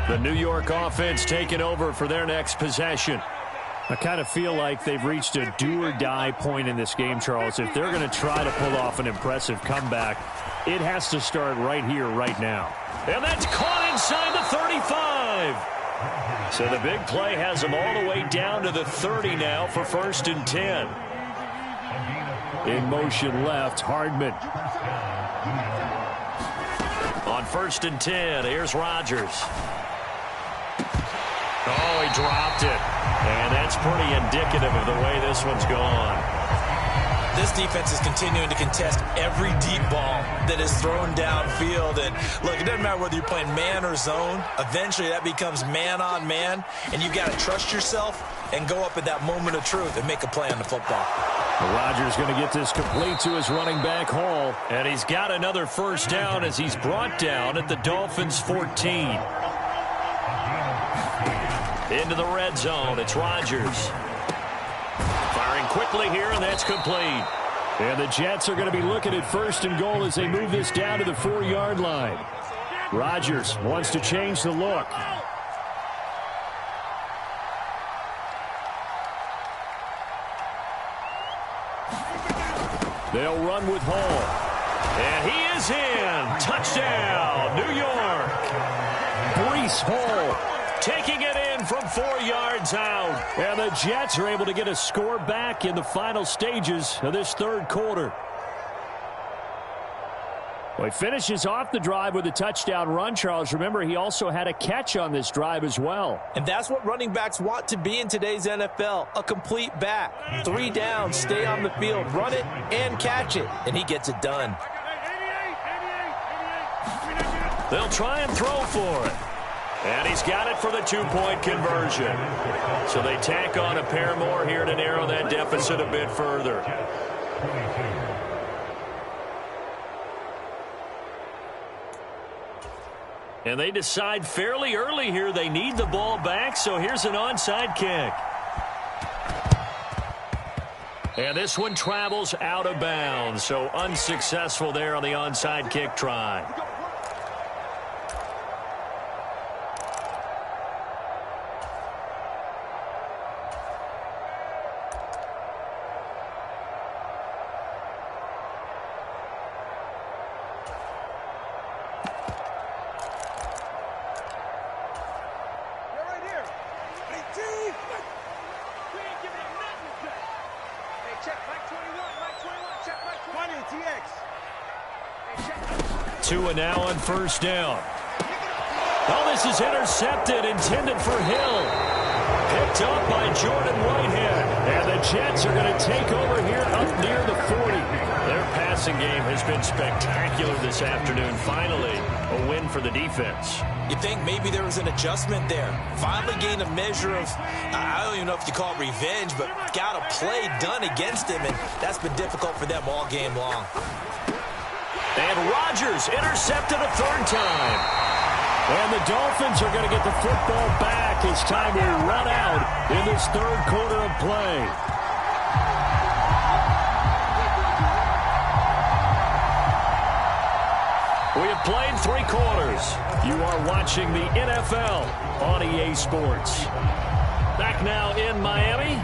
The New York offense taking over for their next possession. I kind of feel like they've reached a do-or-die point in this game, Charles. If they're going to try to pull off an impressive comeback, it has to start right here, right now. And that's caught inside the 35. So the big play has them all the way down to the 30 now for 1st and 10. In motion left, Hardman. On 1st and 10, here's Rodgers. Oh, he dropped it. And that's pretty indicative of the way this one's gone. This defense is continuing to contest every deep ball that is thrown downfield. And look, it doesn't matter whether you're playing man or zone. Eventually that becomes man on man. And you've got to trust yourself and go up at that moment of truth and make a play on the football. Rodgers going to get this complete to his running back Hall. And he's got another 1st down as he's brought down at the Dolphins 14. Into the red zone, it's Rodgers. Firing quickly here, and that's complete. And the Jets are going to be looking at 1st and goal as they move this down to the 4-yard line. Rodgers wants to change the look. They'll run with Hall. And he is in. Touchdown, New York. Breece Hall taking it in from 4 yards out. And the Jets are able to get a score back in the final stages of this 3rd quarter. Well, he finishes off the drive with a touchdown run, Charles. Remember, he also had a catch on this drive as well. And that's what running backs want to be in today's NFL, a complete back. 3 downs, stay on the field, run it, and catch it. And he gets it done. They'll try and throw for it. And he's got it for the 2-point conversion. So they tack on a pair more here to narrow that deficit a bit further. And they decide fairly early here they need the ball back, so here's an onside kick. And this one travels out of bounds, so unsuccessful there on the onside kick try. And now on 1st down. Oh, this is intercepted, intended for Hill. Picked up by Jordan Whitehead. And the Jets are going to take over here up near the 40. Their passing game has been spectacular this afternoon. Finally, a win for the defense. You think maybe there was an adjustment there. Finally gained a measure of, I don't even know if you call it revenge, but got a play done against him, and that's been difficult for them all game long. And Rodgers intercepted a 3rd time. And the Dolphins are going to get the football back as time will run out in this 3rd quarter of play. We have played 3 quarters. You are watching the NFL on EA Sports. Back now in Miami.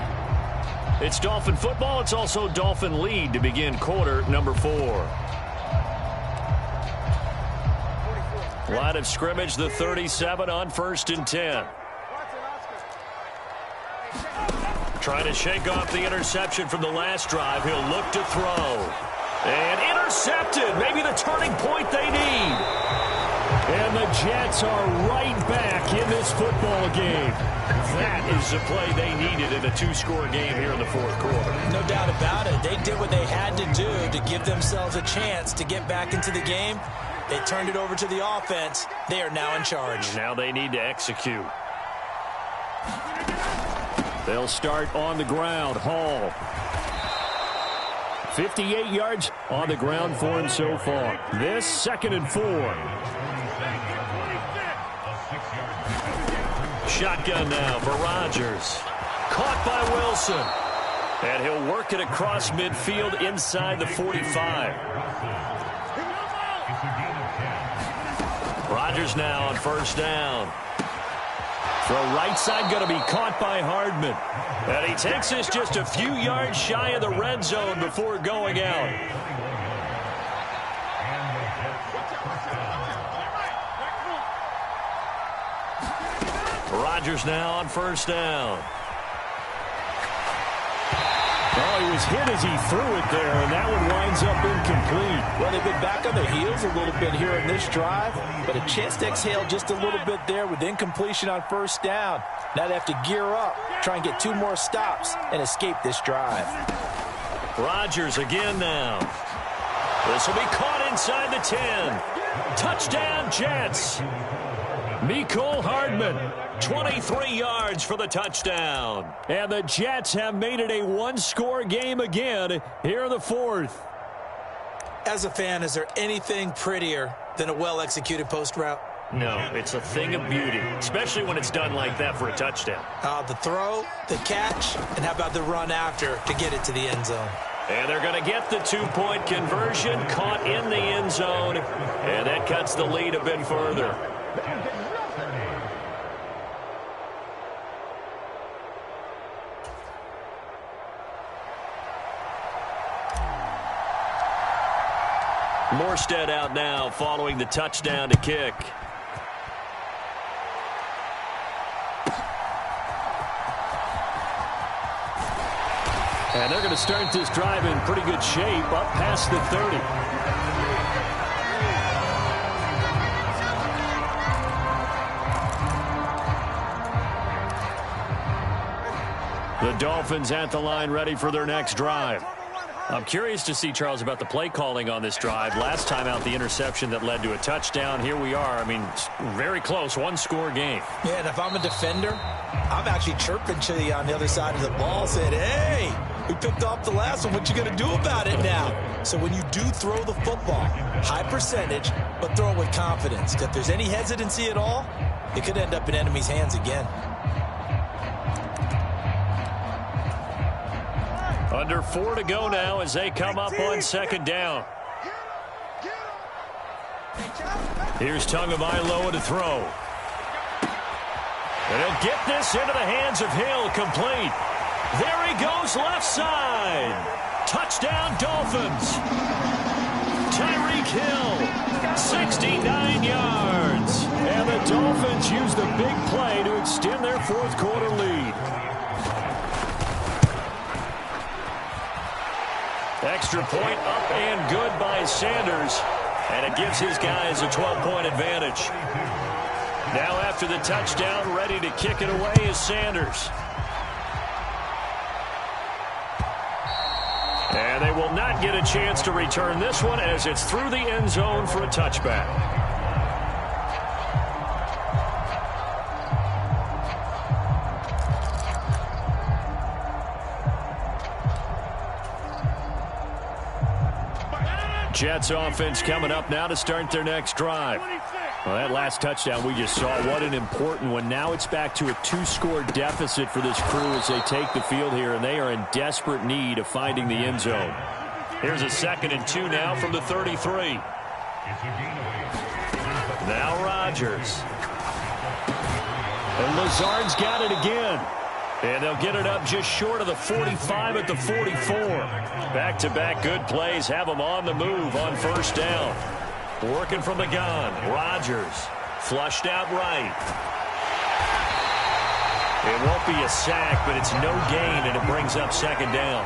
It's Dolphin football. It's also Dolphin lead to begin quarter number 4. Line of scrimmage, the 37 on 1st and 10. Trying to shake off the interception from the last drive. He'll look to throw. And intercepted. Maybe the turning point they need. And the Jets are right back in this football game. That is the play they needed in a 2-score game here in the 4th quarter. No doubt about it. They did what they had to do to give themselves a chance to get back into the game. They turned it over to the offense. They are now in charge. Now they need to execute. They'll start on the ground. Hall. 58 yards on the ground for him so far. This 2nd and 4. Shotgun now for Rodgers. Caught by Wilson. And he'll work it across midfield inside the 45. Rodgers now on 1st down. Throw right side going to be caught by Hardman. And he takes this just a few yards shy of the red zone before going out. Rodgers now on 1st down. Oh, he was hit as he threw it there, and that one winds up incomplete. Well, they've been back on their heels a little bit here in this drive, but a chance to exhale just a little bit there with incompletion on 1st down. Now they have to gear up, try and get 2 more stops, and escape this drive. Rodgers again now. This will be caught inside the 10. Touchdown, Jets. Mecole Hardman, 23 yards for the touchdown. And the Jets have made it a 1-score game again here in the 4th. As a fan, is there anything prettier than a well-executed post route? No, it's a thing of beauty, especially when it's done like that for a touchdown. The throw, the catch, and how about the run after to get it to the end zone? And they're going to get the 2-point conversion, caught in the end zone, and that cuts the lead a bit further. Morstead out now following the touchdown to kick. And they're going to start this drive in pretty good shape up past the 30. The Dolphins at the line ready for their next drive. I'm curious to see, Charles, about the play calling on this drive. Last time out, the interception that led to a touchdown. Here we are. I mean, very close, 1-score game. Yeah, and if I'm a defender, I'm actually chirping to you on the other side of the ball, saying, hey, we picked off the last one. What you going to do about it now? So when you do throw the football, high percentage, but throw it with confidence. If there's any hesitancy at all, it could end up in enemy's hands again. Under 4 to go now as they come up on 2nd down. Here's Tagovailoa to throw. And he'll get this into the hands of Hill, complete. There he goes, left side. Touchdown, Dolphins. Tyreek Hill, 69 yards. And the Dolphins use the big play to extend their 4th quarter lead. Extra point up and good by Sanders. And it gives his guys a 12-point advantage. Now after the touchdown, ready to kick it away is Sanders. And they will not get a chance to return this one as it's through the end zone for a touchback. Jets offense coming up now to start their next drive. Well, that last touchdown we just saw, what an important one. Now it's back to a 2-score deficit for this crew as they take the field here, and they are in desperate need of finding the end zone. Here's a 2nd and 2 now from the 33. Now Rodgers. And Lazard's got it again. And they'll get it up just short of the 45 at the 44. Back-to-back good plays have them on the move on 1st down. Working from the gun. Rodgers flushed out right. It won't be a sack, but it's no gain, and it brings up 2nd down.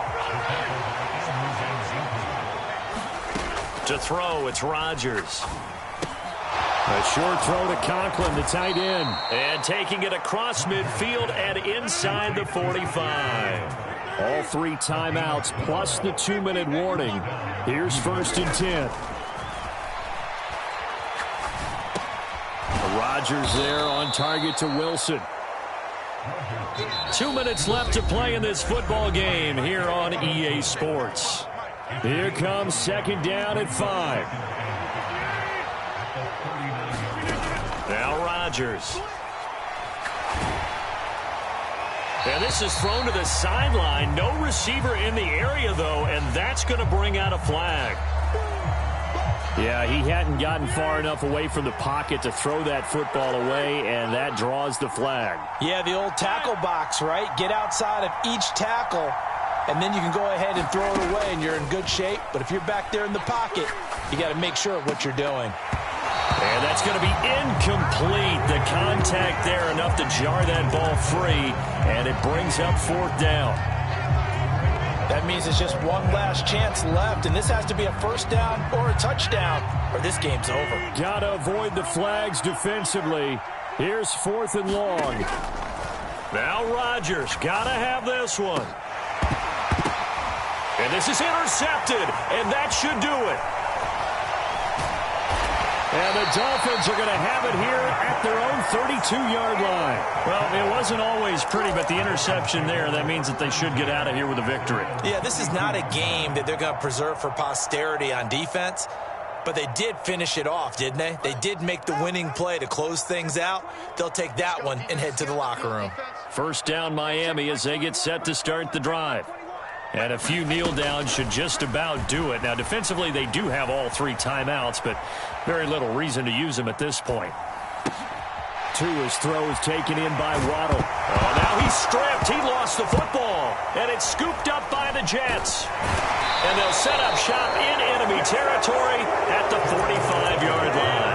To throw, it's Rodgers. A short throw to Conklin, the tight end. And taking it across midfield and inside the 45. All 3 timeouts plus the 2-minute warning. Here's 1st and 10. Rodgers there on target to Wilson. 2 minutes left to play in this football game here on EA Sports. Here comes second down at 5. Now Rodgers. And this is thrown to the sideline. No receiver in the area, though, and that's going to bring out a flag. Yeah, he hadn't gotten far enough away from the pocket to throw that football away, and that draws the flag. Yeah, the old tackle box, right? Get outside of each tackle, and then you can go ahead and throw it away, and you're in good shape. But if you're back there in the pocket, you got to make sure of what you're doing. And that's going to be incomplete. The contact there enough to jar that ball free, and it brings up fourth down. That means it's just one last chance left, and this has to be a first down or a touchdown, or this game's over. Got to avoid the flags defensively. Here's 4th and long. Now Rodgers got to have this one. And this is intercepted, and that should do it. And the Dolphins are going to have it here at their own 32-yard line. Well, it wasn't always pretty, but the interception there, that means that they should get out of here with a victory. Yeah, this is not a game that they're going to preserve for posterity on defense, but they did finish it off, didn't they? They did make the winning play to close things out. They'll take that one and head to the locker room. First down, Miami, as they get set to start the drive. And a few kneel downs should just about do it. Now, defensively, they do have all 3 timeouts, but very little reason to use them at this point. Tua's throw is taken in by Waddle. Oh, now he's stripped. He lost the football. And it's scooped up by the Jets. And they'll set up shop in enemy territory at the 45-yard line.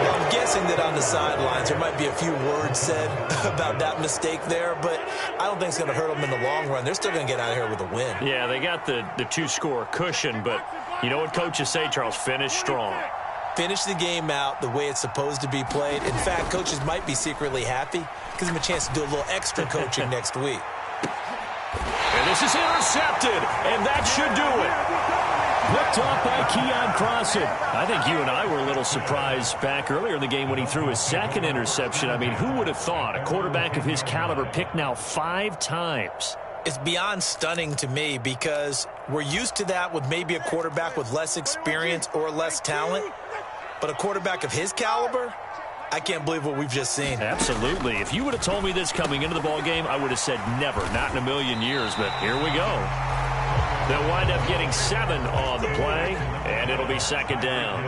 Well, I'm guessing that on the sidelines there might be a few words said about that mistake there, but I don't think it's going to hurt them in the long run. They're still going to get out of here with a win. Yeah, they got the 2-score cushion, but you know what coaches say, Charles? Finish strong. Finish the game out the way it's supposed to be played. In fact, coaches might be secretly happy. Gives them a chance to do a little extra coaching next week. And this is intercepted, and that should do it. Picked off by Keon Crossen. I think you and I were a little surprised back earlier in the game when he threw his second interception. I mean, who would have thought a quarterback of his caliber picked now 5 times? It's beyond stunning to me because we're used to that with maybe a quarterback with less experience or less talent. But a quarterback of his caliber, I can't believe what we've just seen. Absolutely. If you would have told me this coming into the ballgame, I would have said never, not in a million years. But here we go. They'll wind up getting 7 on the play, and it'll be second down.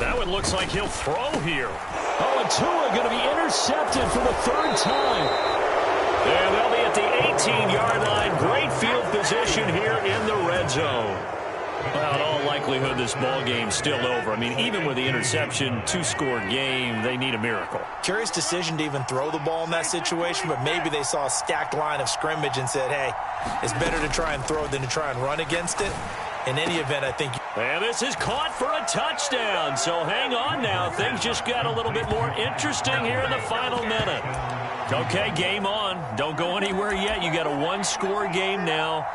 That one looks like he'll throw here. Oh, and Tua going to be intercepted for the 3rd time. And they'll be at the 18-yard line. Great field position here in the red zone. Well, in all likelihood, this ball game's still over. I mean, even with the interception, 2-score game, they need a miracle. Curious decision to even throw the ball in that situation, but maybe they saw a stacked line of scrimmage and said, hey, it's better to try and throw than to try and run against it. In any event, I think... And this is caught for a touchdown. So hang on now. Things just got a little bit more interesting here in the final minute. Okay, game on. Don't go anywhere yet. You got a 1-score game now.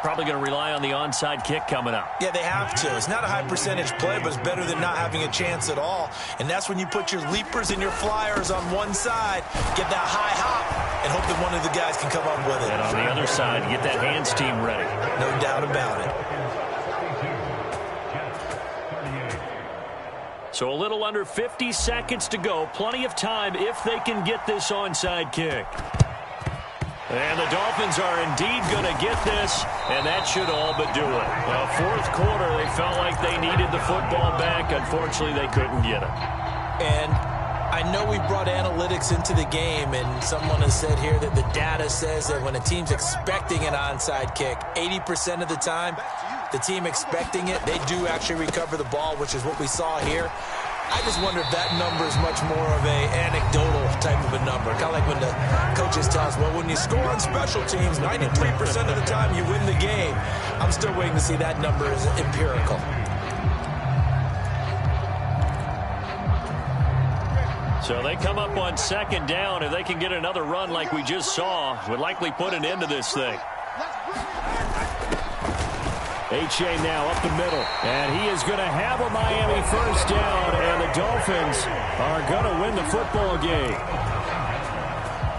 Probably going to rely on the onside kick coming up. Yeah, they have to. It's not a high percentage play, but it's better than not having a chance at all. And that's when you put your leapers and your flyers on one side, get that high hop, and hope that one of the guys can come up with it. And on the other side, get that hands team ready. No doubt about it. So a little under 50 seconds to go. Plenty of time if they can get this onside kick. And the Dolphins are indeed going to get this, and that should all but do it. Well, 4th quarter, they felt like they needed the football back. Unfortunately, they couldn't get it. And I know we brought analytics into the game, and someone has said here that the data says that when a team's expecting an onside kick, 80% of the time, the team expecting it, they do actually recover the ball, which is what we saw here. I just wonder if that number is much more of a anecdotal type of a number. Kind of like when the coaches tell us, well, when you score on special teams, 93% of the time you win the game. I'm still waiting to see that number is empirical. So they come up on 2nd down. If they can get another run like we just saw, would likely put an end to this thing. H.A. now up the middle. And he is going to have a Miami first down. And the Dolphins are going to win the football game.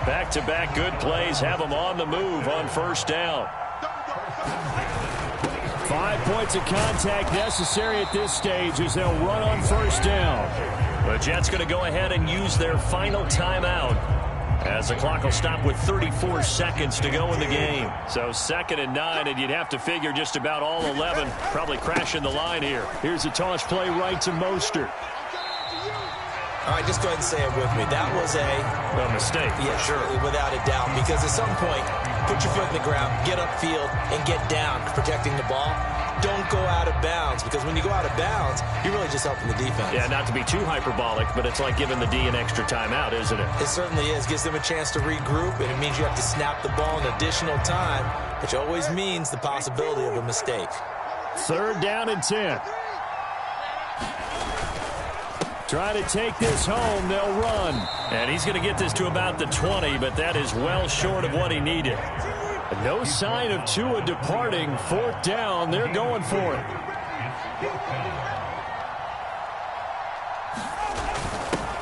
Back-to-back good plays have them on the move on first down. 5 points of contact necessary at this stage as they'll run on first down. The Jets going to go ahead and use their final timeout as the clock will stop with 34 seconds to go in the game. So 2nd and 9, and you'd have to figure just about all 11 probably crashing the line here. Here's a toss play right to Mostert. All right, just go ahead and say it with me. That was a mistake. Yeah, sure, without a doubt. Because at some point, put your foot in the ground, get upfield, and get down protecting the ball. Don't go out of bounds, because when you go out of bounds, you're really just helping the defense. Yeah, not to be too hyperbolic, but it's like giving the D an extra timeout, isn't it? It certainly is. Gives them a chance to regroup, and it means you have to snap the ball in additional time, which always means the possibility of a mistake. 3rd down and 10. Trying to take this home, they'll run. And he's going to get this to about the 20, but that is well short of what he needed. No sign of Tua departing. 4th down, they're going for it.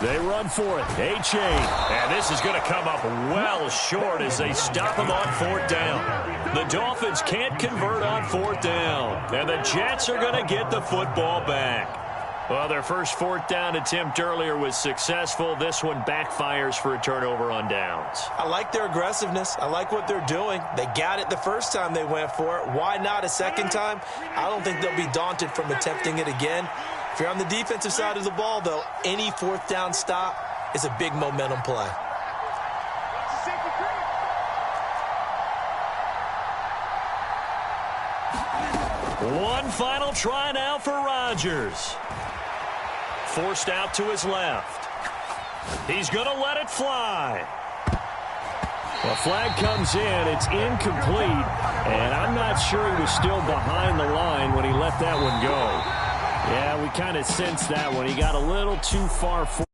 They run for it. H.A. And this is going to come up well short as they stop him on 4th down. The Dolphins can't convert on 4th down. And the Jets are going to get the football back. Well, their first 4th down attempt earlier was successful. This one backfires for a turnover on downs. I like their aggressiveness. I like what they're doing. They got it the first time they went for it. Why not a second time? I don't think they'll be daunted from attempting it again. If you're on the defensive side of the ball, though, any 4th down stop is a big momentum play. One final try now for Rodgers. Forced out to his left. He's going to let it fly. The flag comes in. It's incomplete. And I'm not sure he was still behind the line when he let that one go. Yeah, we kind of sensed that one. He got a little too far forward.